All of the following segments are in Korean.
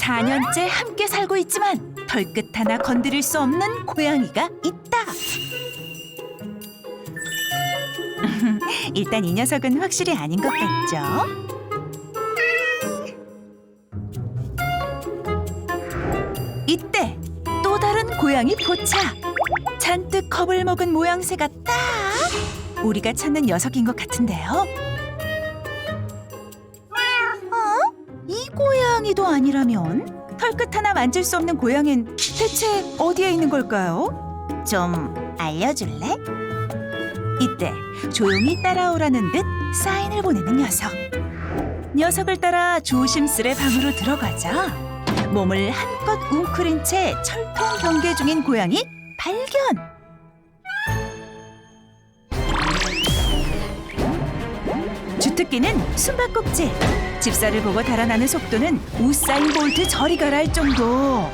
4년째 함께 살고 있지만 털끝 하나 건드릴 수 없는 고양이가 있다. 일단 이 녀석은 확실히 아닌 것 같죠? 이때 또 다른 고양이 포착! 잔뜩 겁을 먹은 모양새가 딱 우리가 찾는 녀석인 것 같은데요? 이 고양이도 아니라면 털끝 하나 만질 수 없는 고양이는 대체 어디에 있는 걸까요? 좀 알려줄래? 이때 조용히 따라오라는 듯 사인을 보내는 녀석. 녀석을 따라 조심스레 방으로 들어가자 몸을 한껏 웅크린 채 철통 경계 중인 고양이 발견! 주특기는 숨바꼭질. 집사를 보고 달아나는 속도는 우사인 볼트 저리 가라 할 정도.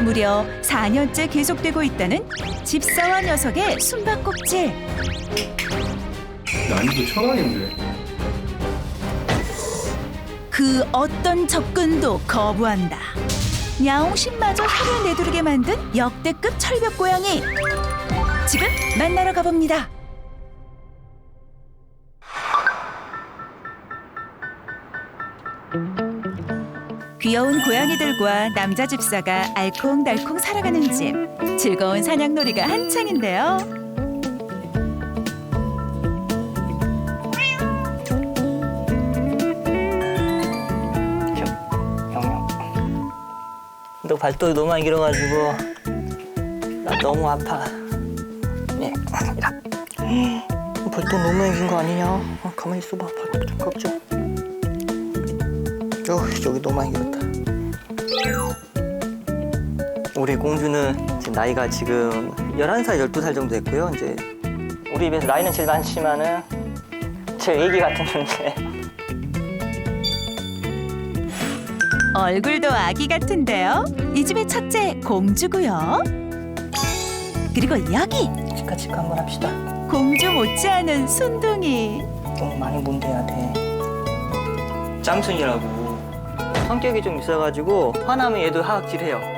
무려 4년째 계속되고 있다는 집사와 녀석의 숨바꼭질. 난이도 천원인데. 그 어떤 접근도 거부한다. 야옹심마저 혀를 내두르게 만든 역대급 철벽 고양이. 지금 만나러 가봅니다. 귀여운 고양이들과 남자 집사가 알콩달콩 살아가는 집. 즐거운 사냥놀이가 한창인데요. 형. 너 발톱이 너무 많이 길어가지고 나 너무 아파. 네, 이라. 발톱 너무 많이 긴 거 아니냐? 가만히 있어봐. 발톱 좀 깎자. 여기 너무 많이 길었다. 우리 공주는 지금 나이가 지금 11살, 12살 정도 됐고요. 이제 우리 입에서 나이는 제일 많지만은 제일 애기 같은 존재. 얼굴도 아기 같은데요. 이 집의 첫째 공주고요. 그리고 여기 치카치카 한번 합시다. 공주 못지않은 순둥이. 너무 많이 문대야 돼. 짬순이라고 성격이 좀 있어가지고 화나면 얘도 하악질해요.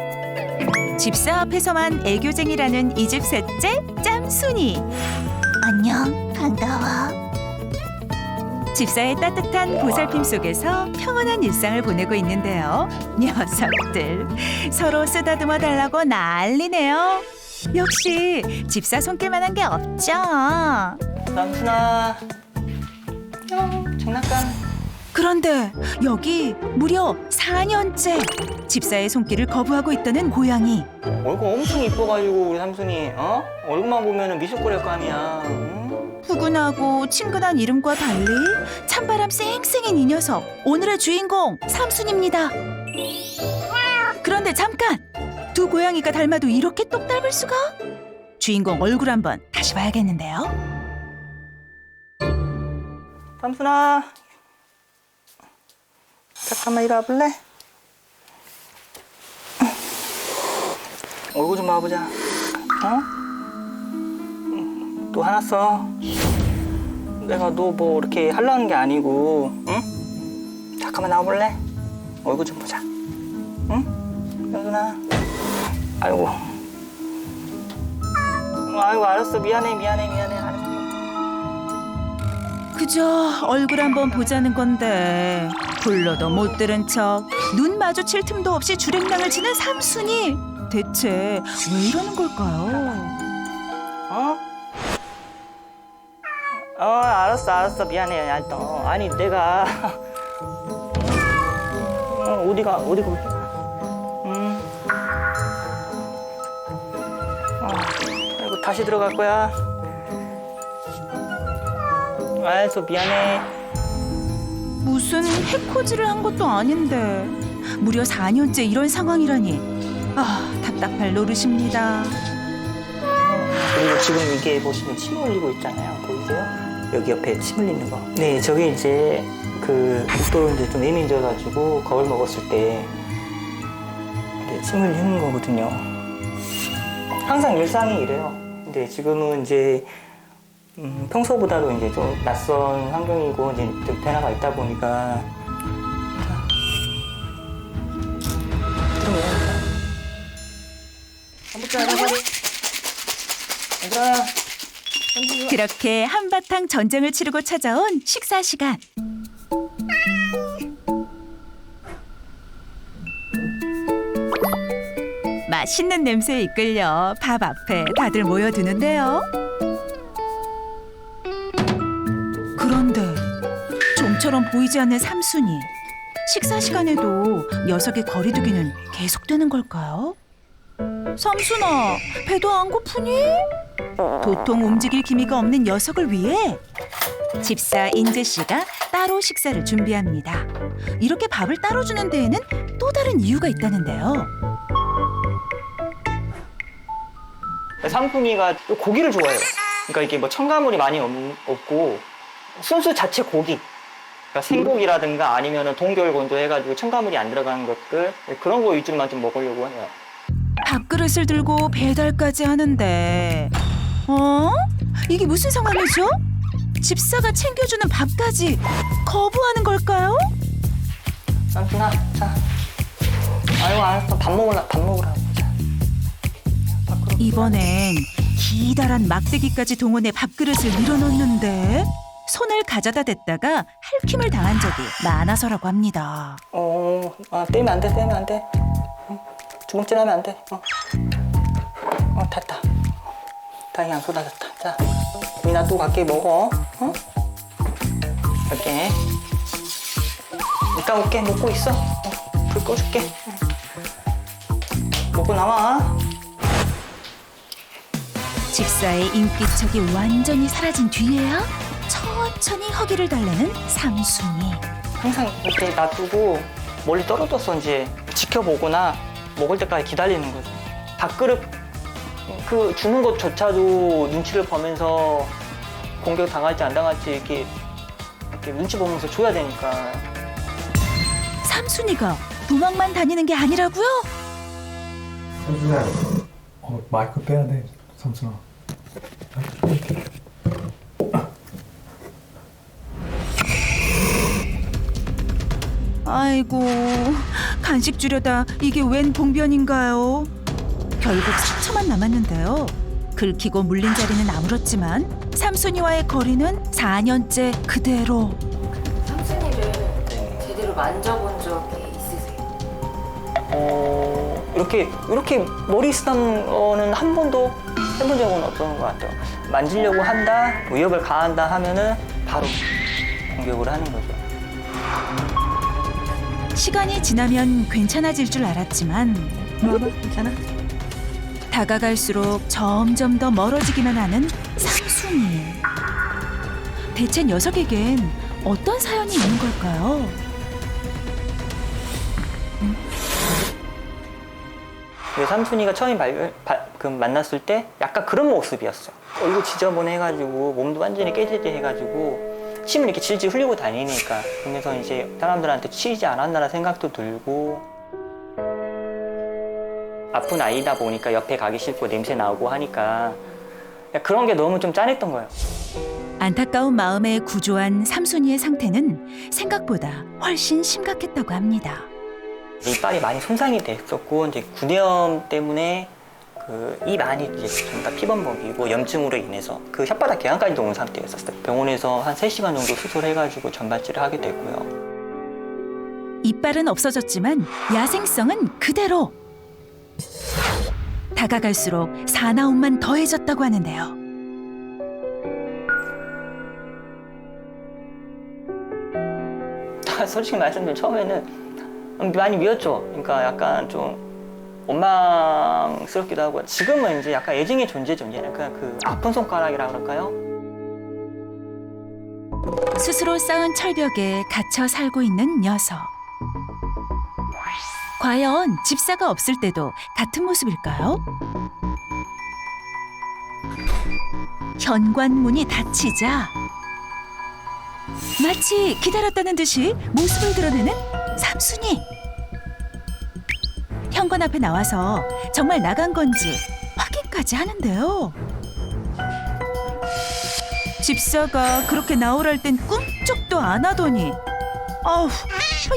집사 앞에서만 애교쟁이라는 이 집 셋째 짬순이. 안녕, 반가워. 집사의 따뜻한 보살핌 속에서 평온한 일상을 보내고 있는데요. 녀석들 서로 쓰다듬어 달라고 난리네요. 역시 집사 손길만한 게 없죠. 짬순아, 장난감. 그런데 여기 무려 4년째 집사의 손길을 거부하고 있다는 고양이. 얼굴 엄청 이뻐가지고 우리 삼순이 얼굴만 보면 미숫거릴 거 아니야. 응? 푸근하고 친근한 이름과 달리 찬바람 쌩쌩인 이 녀석, 오늘의 주인공 삼순입니다. 그런데 잠깐! 두 고양이가 닮아도 이렇게 똑 닮을 수가? 주인공 얼굴 한번 다시 봐야겠는데요. 삼순아, 잠깐만 이리 와볼래? 얼굴 좀 봐보자. 또 화났어. 내가 너 뭐 이렇게 하려는 게 아니고, 응? 잠깐만 나와볼래? 얼굴 좀 보자. 응? 삼순아. 아이고. 아이고 알았어. 미안해. 알았어. 그저 얼굴 한번 보자는 건데 불러도 못 들은 척 눈 마주칠 틈도 없이 주랭랑을 치는 삼순이. 대체 왜 이러는 걸까요? 알았어. 미안해. 아니 내가 어디가 아이고 다시 들어갈 거야. 알았어. 미안해. 무슨 해코지를 한 것도 아닌데 무려 4년째 이런 상황이라니. 답답할 노릇입니다. 그리고 지금 이게 보시면 침 흘리고 있잖아요. 보이세요? 여기 옆에 침 흘리는 거. 네, 저게 이제 그 목도로 이제 좀 예민해져가지고 겁을 먹었을 때 이렇게 침 흘리는 거거든요. 항상 일상이 이래요. 근데 지금은 이제 평소보다도 이제 좀 낯선 환경이고 이제 좀 변화가 있다 보니까 얘들아. 그렇게 한바탕 전쟁을 치르고 찾아온 식사 시간. 맛있는 냄새에 이끌려 밥 앞에 다들 모여드는데요. 그런데 좀처럼 보이지 않는 삼순이. 식사 시간에도 녀석의 거리두기는 계속되는 걸까요? 삼순아, 배도 안 고프니? 도통 움직일 기미가 없는 녀석을 위해 집사 인재 씨가 따로 식사를 준비합니다. 이렇게 밥을 따로 주는 데에는 또 다른 이유가 있다는데요. 삼순이가 고기를 좋아해요. 그러니까 이게 뭐 첨가물이 많이 없고 순수 자체 고기. 그러니까 생고기라든가 아니면은 동결곤조 해가지고 첨가물이 안 들어가는 것들 그런 거 위주로만 좀 먹으려고 해요. 밥그릇을 들고 배달까지 하는데 이게 무슨 상황이죠? 집사가 챙겨주는 밥까지 거부하는 걸까요? 삼순아, 자. 아이고 알았어. 밥 먹으라고. 자. 이번엔 기다란 막대기까지 동원해 밥그릇을 밀어넣는데 손을 가져다 댔다가 할퀴을 당한 적이 많아서라고 합니다. 떼면 안 돼. 주먹질 하면 안 돼. 됐다. 다행히 안 쏟아졌다. 자, 미나 또 갈게 먹어. 갈게. 이따 올게. 먹고 있어. 불 꺼줄게. 먹고 나와. 집사의 인기척이 완전히 사라진 뒤에야 천천히 허기를 달래는 삼순이. 항상 이렇게 놔두고 멀리 떨어져서 이제 지켜보거나 먹을 때까지 기다리는 거죠. 밥그릇 그 주는 것조차도 눈치를 보면서 공격 당할지 안 당할지 이렇게 눈치 보면서 줘야 되니까. 삼순이가 도망만 다니는 게 아니라고요? 삼순아, 마이크 빼야 돼, 삼순아. 아이고, 간식 주려다 이게 웬 봉변인가요? 결국 3초만 남았는데요. 긁히고 물린 자리는 아물었지만 삼순이와의 거리는 4년째 그대로. 삼순이를 제대로 만져본 적이 있으세요? 이렇게 머리 쓰는 거는 한 번도 해본 적은 없던 것 같아요. 만지려고 한다, 위협을 가한다 하면은 바로 공격을 하는 거죠. 시간이 지나면 괜찮아질 줄 알았지만 괜찮아? 다가갈수록 점점 더 멀어지기만 하는 삼순이. 대체 녀석에겐 어떤 사연이 있는 걸까요? 삼순이가 처음 만났을 때 약간 그런 모습이었어요. 얼굴 지저분해가지고 몸도 완전히 깨지해가지고 침을 이렇게 질질 흘리고 다니니까 그래서 이제 사람들한테 치이지 않았나라는 생각도 들고 아픈 아이다 보니까 옆에 가기 싫고 냄새 나고 하니까 그런 게 너무 좀 짠했던 거예요. 안타까운 마음에 구조한 삼순이의 상태는 생각보다 훨씬 심각했다고 합니다. 이빨이 많이 손상이 됐었고 이제 구내염 때문에 입 안이 이제 전부 다 피범벅이고 염증으로 인해서 그 혓바닥 개간까지도 온 상태였었어요. 병원에서 한 3시간 정도 수술해가지고 전발치를 하게 됐고요. 이빨은 없어졌지만 야생성은 그대로. 다가갈수록 사나움만 더해졌다고 하는데요. 솔직히 말씀드리면 처음에는 많이 미웠죠. 그러니까 약간 좀 원망스럽기도 하고 지금은 이제 약간 애증의 존재죠. 그냥 그 아픈 손가락이라 그럴까요? 스스로 쌓은 철벽에 갇혀 살고 있는 녀석. 과연 집사가 없을 때도 같은 모습일까요? 현관문이 닫히자 마치 기다렸다는 듯이 모습을 드러내는 삼순이. 현관 앞에 나와서 정말 나간 건지 확인까지 하는데요. 집사가 그렇게 나오랄 땐 꿈쩍도 안 하더니 아우,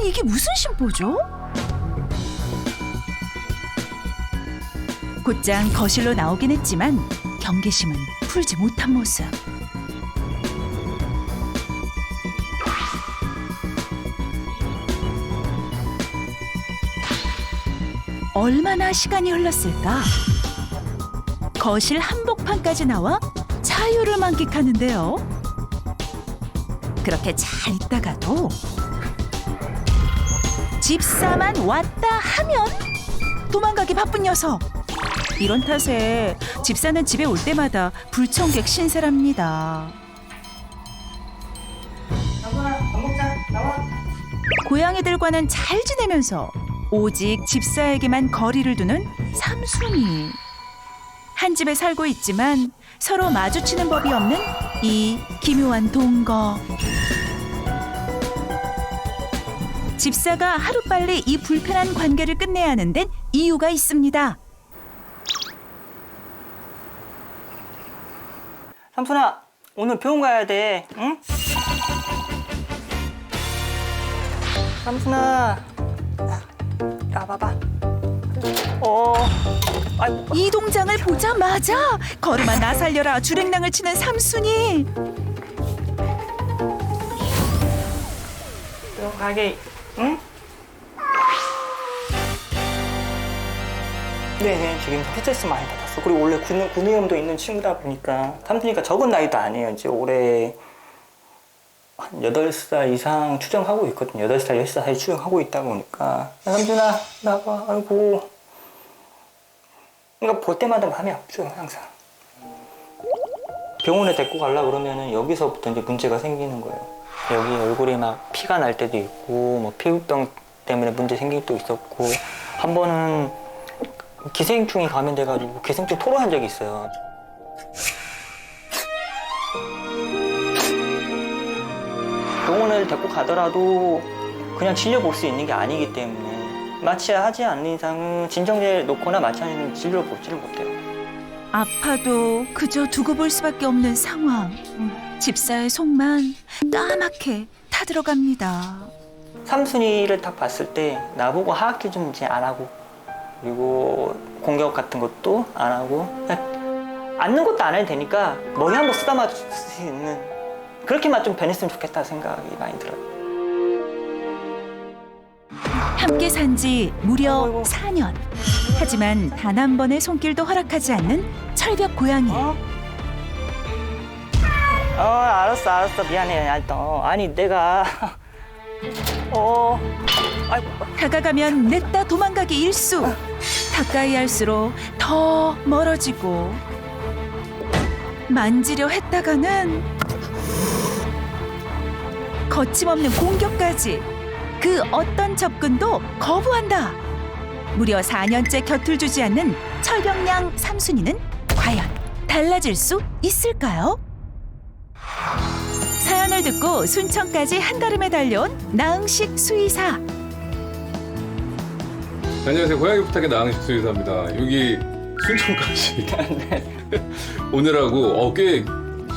이게 무슨 심보죠? 곧장 거실로 나오긴 했지만 경계심은 풀지 못한 모습. 얼마나 시간이 흘렀을까? 거실 한복판까지 나와 자유를 만끽하는데요. 그렇게 잘 있다가도 집사만 왔다 하면 도망가기 바쁜 녀석. 이런 탓에 집사는 집에 올 때마다 불청객 신세랍니다. 고양이들과는 잘 지내면서 오직 집사에게만 거리를 두는 삼순이. 한 집에 살고 있지만 서로 마주치는 법이 없는 이 기묘한 동거. 집사가 하루빨리 이 불편한 관계를 끝내야 하는 데는 이유가 있습니다. 삼순아, 오늘 병원 가야 돼. 응? 삼순아, 야 봐봐. 아이고. 이 동장을 보자마자 걸음아 나 살려라 주랭랑을 치는 삼순이. 병원 가게. 응? 네네, 지금 스트레스 많이 받았어. 그리고 원래 구내염도 있는 친구다 보니까 삼순이가 적은 나이도 아니에요. 이제 올해 한 8살 이상 추정하고 있거든요. 8살, 10살 사이 추정하고 있다 보니까. 야, 삼순아, 나봐. 아이고. 그러니까 볼 때마다 마음이 아프죠, 항상. 병원에 데리고 가려고 그러면은 여기서부터 이제 문제가 생기는 거예요. 여기 얼굴에 막 피가 날 때도 있고, 뭐 피부병 때문에 문제 생길 때도 있었고, 한 번은 기생충이 감염돼가지고 기생충 토로한 적이 있어요. 병원을 데리고 가더라도 그냥 진료볼 수 있는 게 아니기 때문에 마취하지 않는 이상은 진정제 놓거나 마취하는 이상은 진료를 보지를 못해요. 아파도 그저 두고 볼 수밖에 없는 상황. 집사의 속만 까맣게 타들어갑니다. 삼순이를 딱 봤을 때 나보고 하악질 좀 이제 안 하고, 그리고 공격 같은 것도 안 하고, 그냥 앉는 것도 안 해도 되니까 머리 한번 쓰다마 줄 수 있는 그렇게만 좀 변했으면 좋겠다 생각이 많이 들어요. 함께 산 지 무려 아이고. 4년. 하지만 단 한 번의 손길도 허락하지 않는 철벽 고양이. 알았어 미안해. 아니 내가 아이고. 다가가면 냈다 도망가기 일수. 가까이 할수록 더 멀어지고, 만지려 했다가는 거침없는 공격까지. 그 어떤 접근도 거부한다. 무려 4년째 곁을 주지 않는 철벽냥 삼순이는 과연 달라질 수 있을까요? 사연을 듣고 순천까지 한달음에 달려온 나응식 수의사. 안녕하세요. 고양이 부탁의 나항식 수의사입니다. 여기 순천까지 오느라고 꽤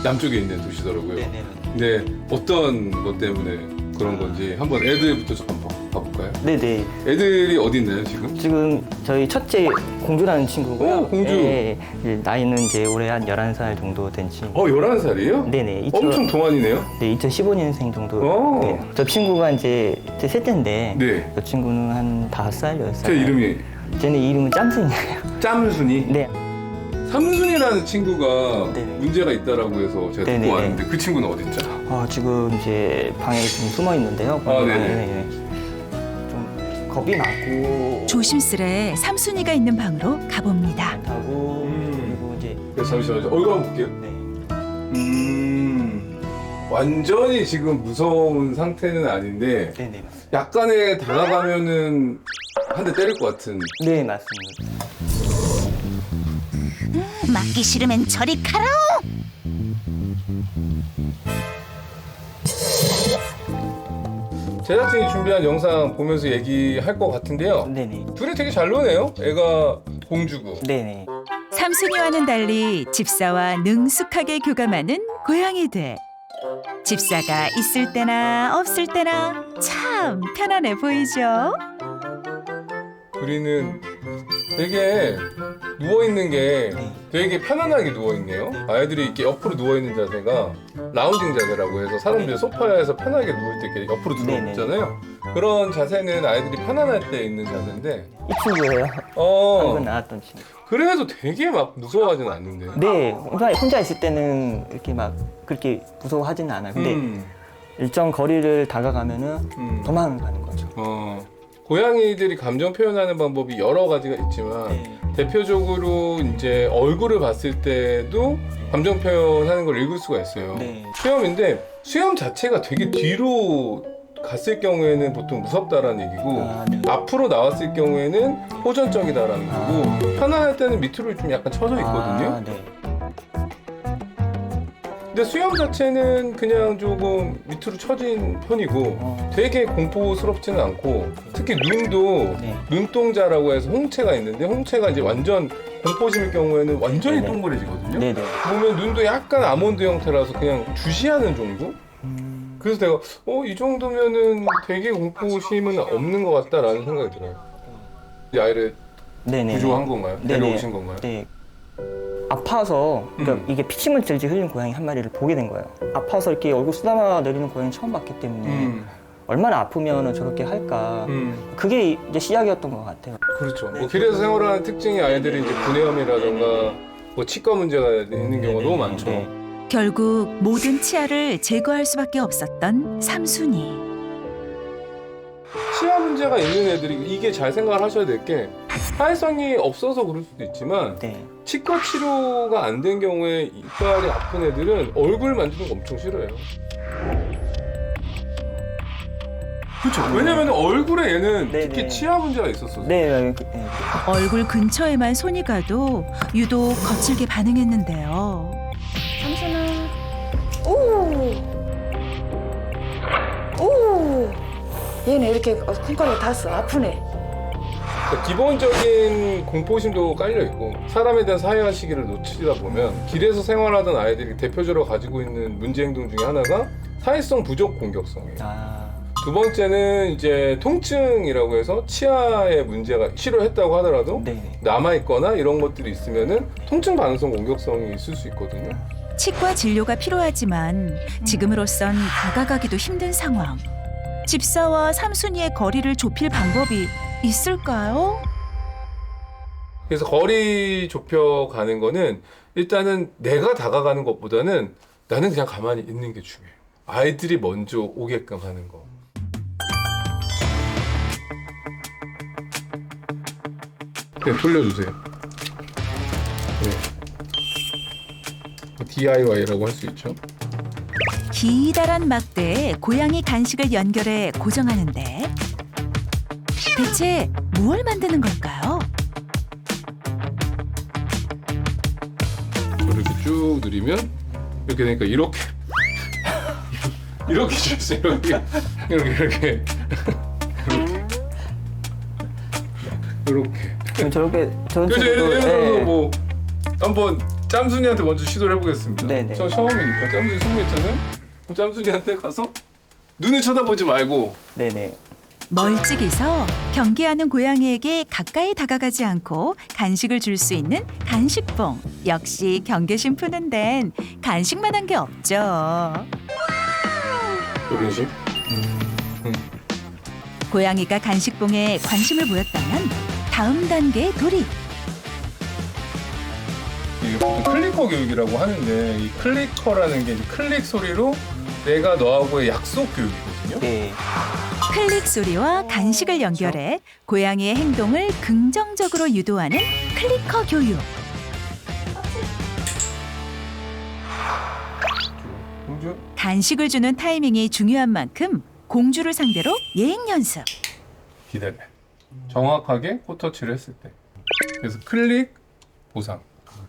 남쪽에 있는 도시더라고요. 네네. 근데 어떤 것 때문에 그런 건지 한번 애들부터 좀 한번 봐볼까요? 네네. 애들이 어디 있나요 지금? 지금 저희 첫째 공주라는 친구고요. 오, 공주. 네, 나이는 이제 올해 한 11살 정도 된 친구. 11살이에요? 네네. 엄청 동안이네요? 네, 2015년생 정도. 오. 네. 저 친구가 이제 제 셋째인데, 네. 저 친구는 한 5살, 10살. 제 이름이 쟤네 이름은 짬순이에요. 짬순이? 네. 삼순이라는 친구가 네네. 문제가 있다라고 해서 제가 네네네. 듣고 왔는데 그 친구는 어디 있죠? 지금 이제 방에 좀 숨어 있는데요. 네네. 좀 겁이 많고. 조심스레 삼순이가 있는 방으로 가봅니다. 하고 그리고 이제 잠시만요. 얼굴 한번 볼게요. 네. 완전히 지금 무서운 상태는 아닌데 네네. 약간의 다가가면은 한 대 때릴 것 같은. 네, 맞습니다. 맞기 싫으면 저리 가라. 제작진이 준비한 영상 보면서 얘기할 것 같은데요. 네네. 둘이 되게 잘 노네요. 애가 공주고. 네네. 삼순이와는 달리 집사와 능숙하게 교감하는 고양이들. 집사가 있을 때나 없을 때나 참 편안해 보이죠? 둘이는 되게 누워있는 게 네. 되게 편안하게 누워있네요. 아이들이 이렇게 옆으로 누워있는 자세가 라운징 자세라고 해서 사람들이 소파에서 편하게 누울 때 이렇게 옆으로 누워있잖아요. 그런 자세는 아이들이 편안할 때 있는 자세인데 이 친구예요. 방금 나왔던 친구. 그래도 되게 막 무서워하진 않는데. 네, 혼자 있을 때는 이렇게 막 그렇게 무서워하지는 않아요. 근데 일정 거리를 다가가면은 도망가는 거죠. 고양이들이 감정 표현하는 방법이 여러 가지가 있지만 네. 대표적으로 이제 얼굴을 봤을 때도 감정 표현하는 걸 읽을 수가 있어요. 네. 수염인데 수염 자체가 되게 뒤로 갔을 경우에는 보통 무섭다라는 얘기고 네. 앞으로 나왔을 경우에는 호전적이다라는 거고 편안할 때는 밑으로 좀 약간 쳐져 있거든요. 네. 근데 수염 자체는 그냥 조금 밑으로 처진 편이고 되게 공포스럽지는 않고 특히 눈도 네. 눈동자라고 해서 홍채가 있는데 홍채가 이제 완전 공포심일 경우에는 완전히 네네. 동그래지거든요. 네네. 보면 눈도 약간 아몬드 형태라서 그냥 주시하는 정도? 그래서 내가 이 정도면은 되게 공포심은 없는 것 같다라는 생각이 들어요. 이 아이를 네네. 구조한 건가요? 네네. 데려오신 건가요? 네. 아파서 그러니까 이게 피침을 질질 흘린 고양이 한 마리를 보게 된 거예요. 아파서 이렇게 얼굴 쏟아마 내리는 고양이 처음 봤기 때문에 얼마나 아프면 저렇게 할까. 그게 이제 시작이었던 것 같아요. 그렇죠. 뭐 길에서 생활하는 특징이 아이들이 이제 분해염이라던가 뭐 치과 문제가 있는 경우가 너무 많죠. 네. 결국 모든 치아를 제거할 수밖에 없었던 삼순이. 치아 문제가 있는 애들이 이게 잘 생각을 하셔야 될 게 사회성이 없어서 그럴 수도 있지만 네. 치과 치료가 안 된 경우에 이빨이 아픈 애들은 얼굴 만지는 거 엄청 싫어해요. 그렇죠. 왜냐면 얼굴에 얘는 네네. 특히 치아 문제가 있었어요. 네. 얼굴 근처에만 손이 가도 유독 거칠게 반응했는데요. 삼순아. 오. 오. 얘는 이렇게 손가락이 닿았어. 아프네. 그러니까 기본적인 공포심도 깔려 있고 사람에 대한 사회화 시기를 놓치다 보면 길에서 생활하던 아이들이 대표적으로 가지고 있는 문제 행동 중에 하나가 사회성 부족 공격성이에요. 두 번째는 이제 통증이라고 해서 치아에 문제가 치료했다고 하더라도 네. 남아있거나 이런 것들이 있으면은 통증 반응성 공격성이 있을 수 있거든요. 치과 진료가 필요하지만 지금으로선 다가가기도 힘든 상황. 집사와 삼순이의 거리를 좁힐 방법이 있을까요? 그래서 거리 좁혀가는 거는 일단은 내가 다가가는 것보다는 나는 그냥 가만히 있는 게 중요해요. 아이들이 먼저 오게끔 하는 거. 네, 돌려주세요. 네. DIY라고 할 수 있죠. 기다란 막대에 고양이 간식을 연결해 고정하는데 대체 무엇을 만드는 걸까요? 이렇게 쭉 누르면 이렇게 되니까 이렇게 이렇게 줬어요. 이렇게 저렇게 저런 그래서 예를 친구도 들어서 뭐 한번 짬순이한테 먼저 시도를 해보겠습니다. 네네. 저 처음이니까 짬순이 성공했잖아요. 그럼 짬순이한테 가서 눈을 쳐다보지 말고 네네. 멀찍이서 경계하는 고양이에게 가까이 다가가지 않고 간식을 줄 수 있는 간식봉. 역시 경계심 푸는 데는 간식만한 게 없죠. 이런 식. 고양이가 간식봉에 관심을 보였다면 다음 단계의 돌입. 이게 보통 클리커 교육이라고 하는데 이 클리커라는 게 이제 클릭 소리로 내가 너하고의 약속 교육이거든요. 네. 클릭 소리와 간식을 연결해 고양이의 행동을 긍정적으로 유도하는 클리커 교육. 공주. 간식을 주는 타이밍이 중요한 만큼 공주를 상대로 예행 연습. 기다려. 정확하게 코터치를 했을 때. 그래서 클릭 보상.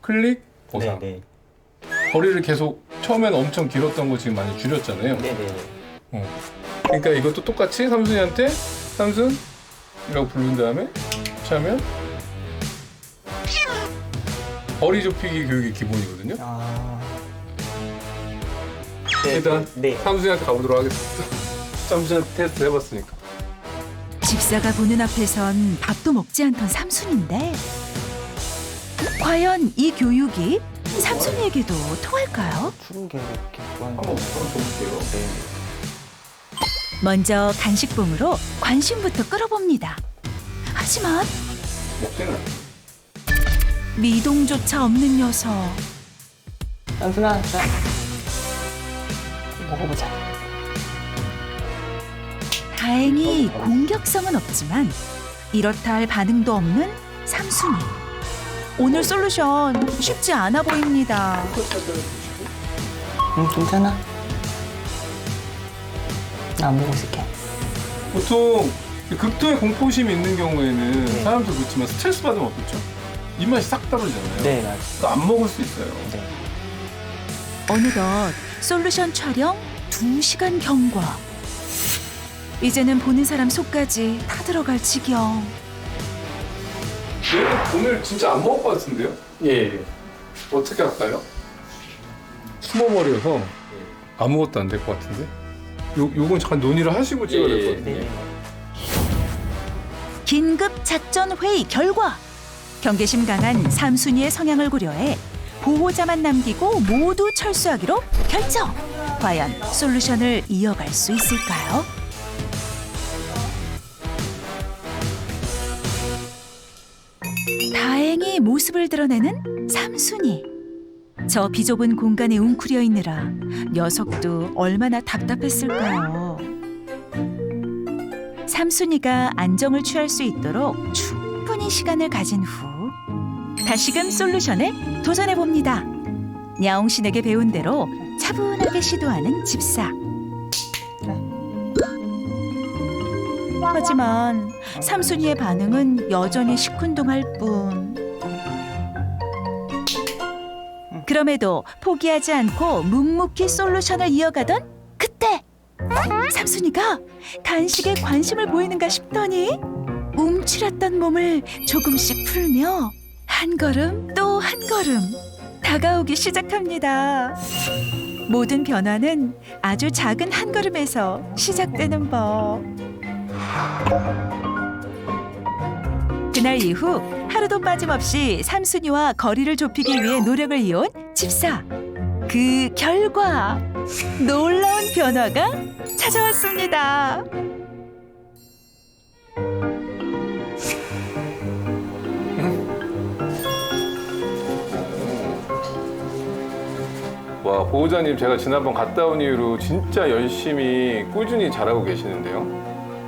클릭 보상. 네네. 거리를 계속 처음에는 엄청 길었던 거 지금 많이 줄였잖아요. 네네. 그러니까 이것도 똑같이 삼순이한테 삼순이라고 부른 다음에 하면 거리 좁히기 교육이 기본이거든요. 일단 네. 삼순이한테 가보도록 하겠습니다. 삼순이한테 테스트 해봤으니까. 집사가 보는 앞에선 밥도 먹지 않던 삼순인데 과연 이 교육이 삼순이에게도 통할까요? 추르게 이렇게 좋아하는 한번 볼게요. 네. 먼저 간식봉으로 관심부터 끌어봅니다. 하지만 먹지는 미동조차 없는 녀석. 삼순아, 자 먹어보자. 다행히 공격성은 없지만 이렇다 할 반응도 없는 삼순이. 오늘 솔루션 쉽지 않아 보입니다. 괜찮아. 나 안 보고 있을게. 보통 극도의 공포심이 있는 경우에는 네. 사람도 그렇지만 스트레스 받으면 어떻죠? 입맛이 싹 떨어지잖아요. 네, 맞아. 그러니까 안 먹을 수 있어요. 네. 어느덧 솔루션 촬영 2시간 경과. 이제는 보는 사람 속까지 타들어갈 지경. 얘는 오늘 진짜 안 먹을 것 같은데요? 예. 어떻게 할까요? 숨어버려서 아무것도 안 될 것 같은데? 요건 잠깐 논의를 하시고 찍어야 될 것 같은데. 네. 긴급 작전 회의 결과. 경계심 강한 삼순이의 성향을 고려해 보호자만 남기고 모두 철수하기로 결정. 과연 솔루션을 이어갈 수 있을까요? 다행히 모습을 드러내는 삼순이. 저 비좁은 공간에 웅크려 있느라 녀석도 얼마나 답답했을까요? 삼순이가 안정을 취할 수 있도록 충분히 시간을 가진 후 다시금 솔루션에 도전해 봅니다. 냐옹신에게 배운 대로 차분하게 시도하는 집사. 하지만 삼순이의 반응은 여전히 시큰둥할 뿐. 그럼에도 포기하지 않고 묵묵히 솔루션을 이어가던 그때 삼순이가 간식에 관심을 보이는가 싶더니 움츠렸던 몸을 조금씩 풀며 한 걸음 또 한 걸음 다가오기 시작합니다. 모든 변화는 아주 작은 한 걸음에서 시작되는 법. 그날 이후 하루도 빠짐없이 삼순이와 거리를 좁히기 위해 노력을 이어온 집사. 그 결과 놀라운 변화가 찾아왔습니다. 와, 보호자님 제가 지난번 갔다 온 이후로 진짜 열심히 꾸준히 잘하고 계시는데요.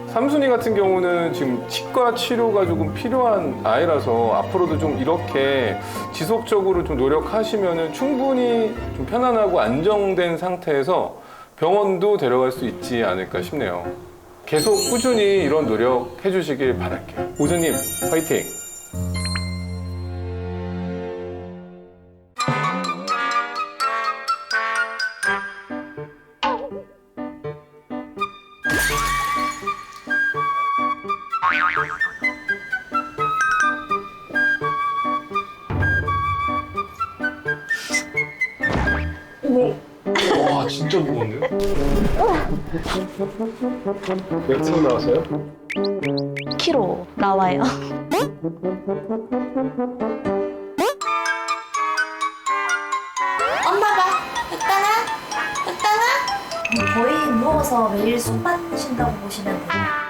삼순이 같은 경우는 지금 치과 치료가 조금 필요한 아이라서 앞으로도 좀 이렇게 지속적으로 좀 노력하시면은 충분히 좀 편안하고 안정된 상태에서 병원도 데려갈 수 있지 않을까 싶네요. 계속 꾸준히 이런 노력 해주시길 바랄게요. 보호자님, 화이팅! 와, 진짜 무거운데요? 몇 킬로 나왔어요? 키로 나와요. 엄마 봐. 흑당아? 흑당아? 거의 누워서 매일 숨 마신다고 보시면 돼요.